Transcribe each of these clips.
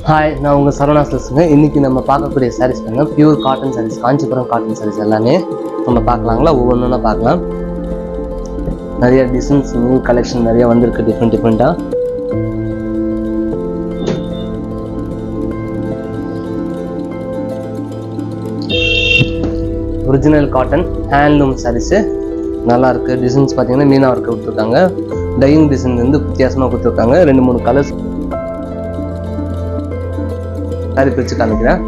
Hi, நான் உங்கள் சரவணா சில்க்ஸுங்க. இன்றைக்கி நம்ம பார்க்கக்கூடிய சாரீஸ் பாருங்க, pure cotton saris, Kanchipuram cotton saris எல்லாமே நம்ம பார்க்கலாங்களா. ஒவ்வொன்றா பார்க்கலாம். நிறைய டிசைன்ஸ், நியூ கலெக்ஷன் நிறைய வந்திருக்கு, டிஃப்ரெண்ட்டாக. ஒரிஜினல் காட்டன் ஹேண்ட்லூம் சாரீஸு நல்லா இருக்குது. டிசைன்ஸ் பார்த்தீங்கன்னா மீனா ஒர்க் கொடுத்துருக்காங்க. டையிங் டிசைன் வந்து வித்தியாசமாக கொடுத்துருக்காங்க. 2-3 கலர்ஸ் சாரி பிரித்து காமிக்கிறேன்.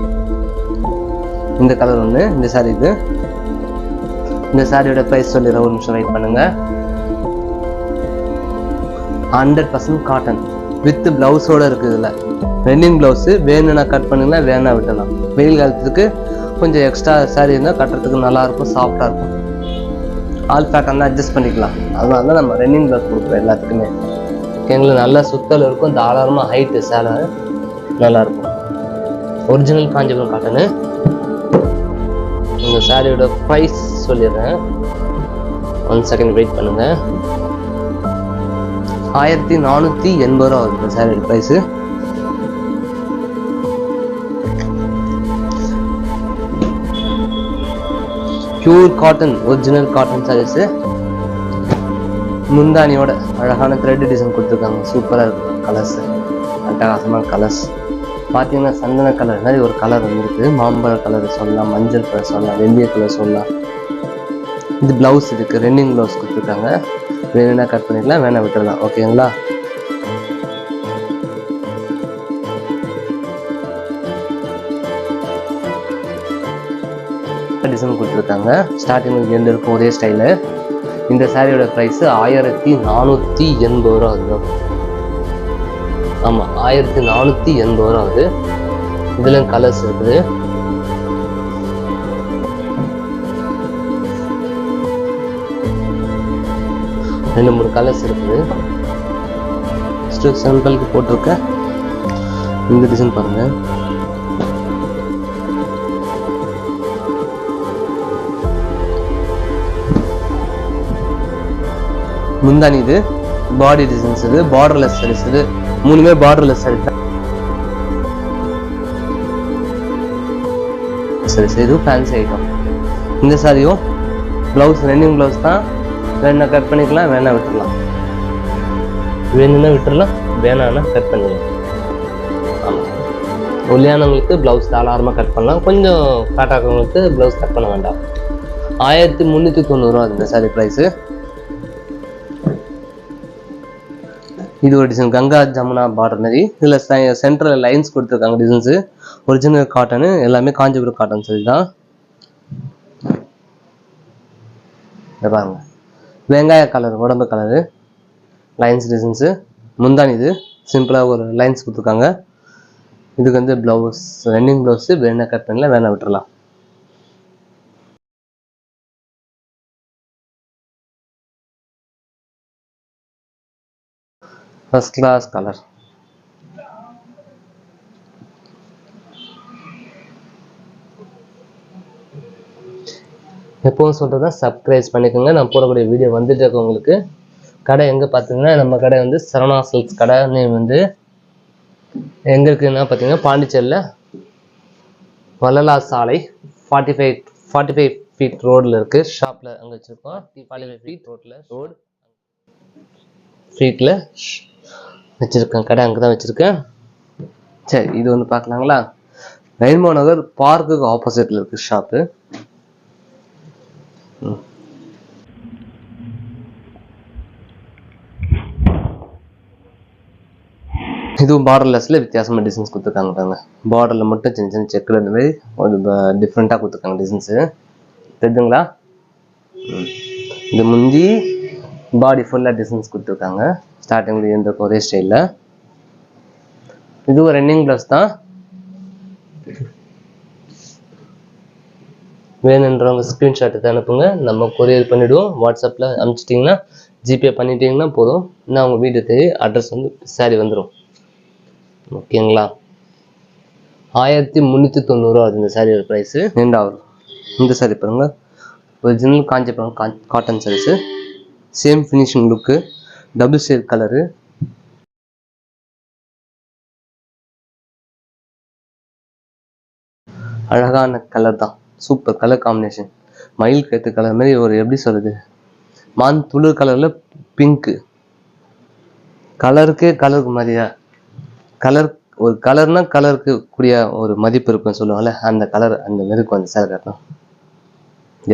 இந்த கலர் ஒன்று, இந்த சாரி இது. இந்த சாரியோட ப்ரைஸ் சொல்லிடுறேன், ஒரு நிமிஷம் வெயிட் பண்ணுங்க. 100% காட்டன் வித் பிளவுஸோட இருக்குது. இதில் ரன்னிங் பிளவுஸு வேணும்னா கட் பண்ணுங்கன்னா வேணா விட்டலாம். வெயில் காலத்துக்கு கொஞ்சம் எக்ஸ்ட்ரா சாரி இருந்தால் கட்டுறதுக்கு நல்லாயிருக்கும், சாஃப்டாக இருக்கும். ஆல் பேட்டர்னா அட்ஜஸ்ட் பண்ணிக்கலாம். அதனால தான் நம்ம ரன்னிங் பிளவுஸ் கொடுக்குறோம் எல்லாத்துக்குமே. எங்களுக்கு நல்லா சுத்தல் இருக்கும், தாராளமாக ஹைட்டு சேலை நல்லாயிருக்கும். Original Kanchipuram cotton. இந்த சாரியோட ப்ரைஸ் சொல்லிடுறேன், 1 செகண்ட் வெயிட் பண்ணுங்க. 1480 ரூபா வருது இந்த சாரியோட price. Pure cotton, original cotton saris. முந்தானியோட அழகான த்ரெட் டிசைன் கொடுத்துருக்காங்க. சூப்பராக இருக்குது கலர்ஸு, அட்டகாசமான கலர்ஸ். பார்த்தீங்கன்னா சந்தன கலர் மாதிரி ஒரு கலர் வந்துருக்கு. மாம்பழ கலர் சொல்லலாம், மஞ்சள் கலர் சொல்லலாம், வெந்தய கலர் சொல்லலாம். இது ப்ளவுஸ் இருக்குது, ரன்னிங் ப்ளவுஸ் கொடுத்துருக்காங்க. வேணும்னா கட் பண்ணிக்கலாம், வேணா விட்டுடலாம். ஓகேங்களா. டிசைன் கொடுத்துருக்காங்க. ஸ்டார்டிங் எந்த இருக்கும் ஒரே ஸ்டைலு. இந்த சாரியோட ப்ரைஸு 1480 ரூபா ஆகுது. ஆமாம், 1480 ரூபா ஆகுது. இதுல கலர்ஸ் இருக்குது. ரெண்டு மூணு கலர்ஸ் இருக்குது. சாம்பிளுக்கு போட்டிருக்க இந்த டிசைன் பாருங்க. முந்தானி இது, பாடி டிசைன்ஸ் இது, பார்டர்லெஸ் சாரீஸ் இது. மூணுமே பார்டர்லெஸ் சாரீஸ் தான். சரி, இது ஃபேன்சி ஐட்டம். இந்த சாரியும் ப்ளவுஸ் ரன்னிங் ப்ளவுஸ் தான். வேணா கட் பண்ணிக்கலாம், வேணா விட்டுடலாம். வேணும்னா விட்டுடலாம், வேணான்னா கட் பண்ணிடலாம். ஆமாம், ஒல்லியானவங்களுக்கு ப்ளவுஸ் தாராளமாக கட் பண்ணலாம். கொஞ்சம் ஃபேட்டாகிறவங்களுக்கு ப்ளவுஸ் கட் பண்ண வேண்டாம். 1390 ரூபா இந்த சாரி ப்ரைஸு. இது ஒரு டிசைன், கங்கா ஜமுனா பார்டர் மாதிரி. இதில் சென்ட்ரல் லைன்ஸ் கொடுத்துருக்காங்க டிசைன்ஸு. ஒரிஜினல் காட்டனு, எல்லாமே காஞ்சிபுரம் காட்டன் சரி தான். பாருங்க, வெங்காய கலர், உடம்பு கலரு, லைன்ஸ் டிசைன்ஸு. முந்தானி இது சிம்பிளாக ஒரு லைன்ஸ் கொடுத்துருக்காங்க. இதுக்கு வந்து ப்ளவுஸ் ரன்னிங் ப்ளவுஸு. வேணா கட் பண்ணலாம், வேணா விட்டுறலாம். First class colour. எப்பவும் சொல்கிறதா, சப்ஸ்கிரைப் பண்ணிக்கோங்க. நான் போடக்கூடிய வீடியோ வந்துட்டு இருக்கு உங்களுக்கு. கடை எங்கே பார்த்தீங்கன்னா, நம்ம கடை வந்து சரவணா சில்க்ஸ் கடை நேம் வந்து எங்கே இருக்குதுன்னா பார்த்தீங்கன்னா, பாண்டிச்சேரியில் வள்ளலா சாலை 45 ஃபீட் ரோடில் இருக்குது. ஷாப்பில் அங்கே வச்சுருக்கோம். 45 ஃபீட் ரோடு ஃபீட்டில் வச்சுருக்கேன் கடை, அங்கே தான் வச்சுருக்கேன். சரி, இது ஒன்று பார்க்கலாங்களா. ரெயின்போ நகர் பார்க்குக்கு ஆப்போசிட்டில் இருக்குது ஷாப்பு. இதுவும் பார்டர்லெஸில் வித்தியாசமாக டிசைன்ஸ் கொடுத்துருக்காங்க பாருங்க. பார்டரில் மட்டும் சின்ன சின்ன செக்கில் இந்த மாதிரி ஒரு டிஃப்ரெண்ட்டாக கொடுத்துருக்காங்க டிசைன்ஸு. தெரிஞ்சுங்களா. இது முந்தி பாடி ஃபுல்லாக டிசைன்ஸ் கொடுத்துருக்காங்க. ஸ்டார்டிங்கில் இருந்திருக்கும் ஒரே ஸ்டைலில். இதுவும் ரன்னிங் ப்ளவுஸ் தான். வேணுன்றவங்க ஸ்க்ரீன்ஷாட் எடுத்து அனுப்புங்க, நம்ம கொரியர் பண்ணிவிடுவோம். வாட்ஸ்அப்பில் அனுப்பிச்சிட்டிங்கன்னா, ஜிபே பண்ணிட்டீங்கன்னா போதும். நான் உங்கள் வீடு தேடி அட்ரஸ் வந்து சாரி வந்துடும். ஓகேங்களா. 1390 ரூபா அது இந்த சாரியோட ப்ரைஸு. இந்த சாரி பாருங்க, original Kanchipuram cotton saris. Same finishing look, double shade colour. அழகான கலர் தான், சூப்பர் கலர் காம்பினேஷன். மயில் கழுத்து கலர் மாதிரி ஒரு எப்படி சொல்றது, மான் துளு கலர்ல பிங்க்கு கலருக்கு மாதிரியா கலர், ஒரு கலர்னா கலருக்கு கூடிய ஒரு மதிப்பு இருக்குன்னு சொல்லுவாங்கல்ல, அந்த கலர் அந்த மாதிரி இருக்கும் அந்த சேலை கட்டணும்.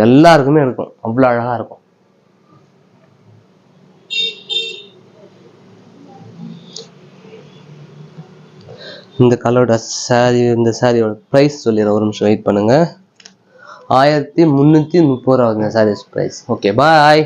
எல்லாருக்குமே இருக்கும், அவ்வளோ அழகா இருக்கும். இந்த கலரோட சாரி, இந்த சாரியோட ப்ரைஸ் சொல்லிடுறேன், ஒரு நிமிஷம் வெயிட் பண்ணுங்க. 1330 ரூபா இந்த சாரீஸ் ப்ரைஸ். Okay bye.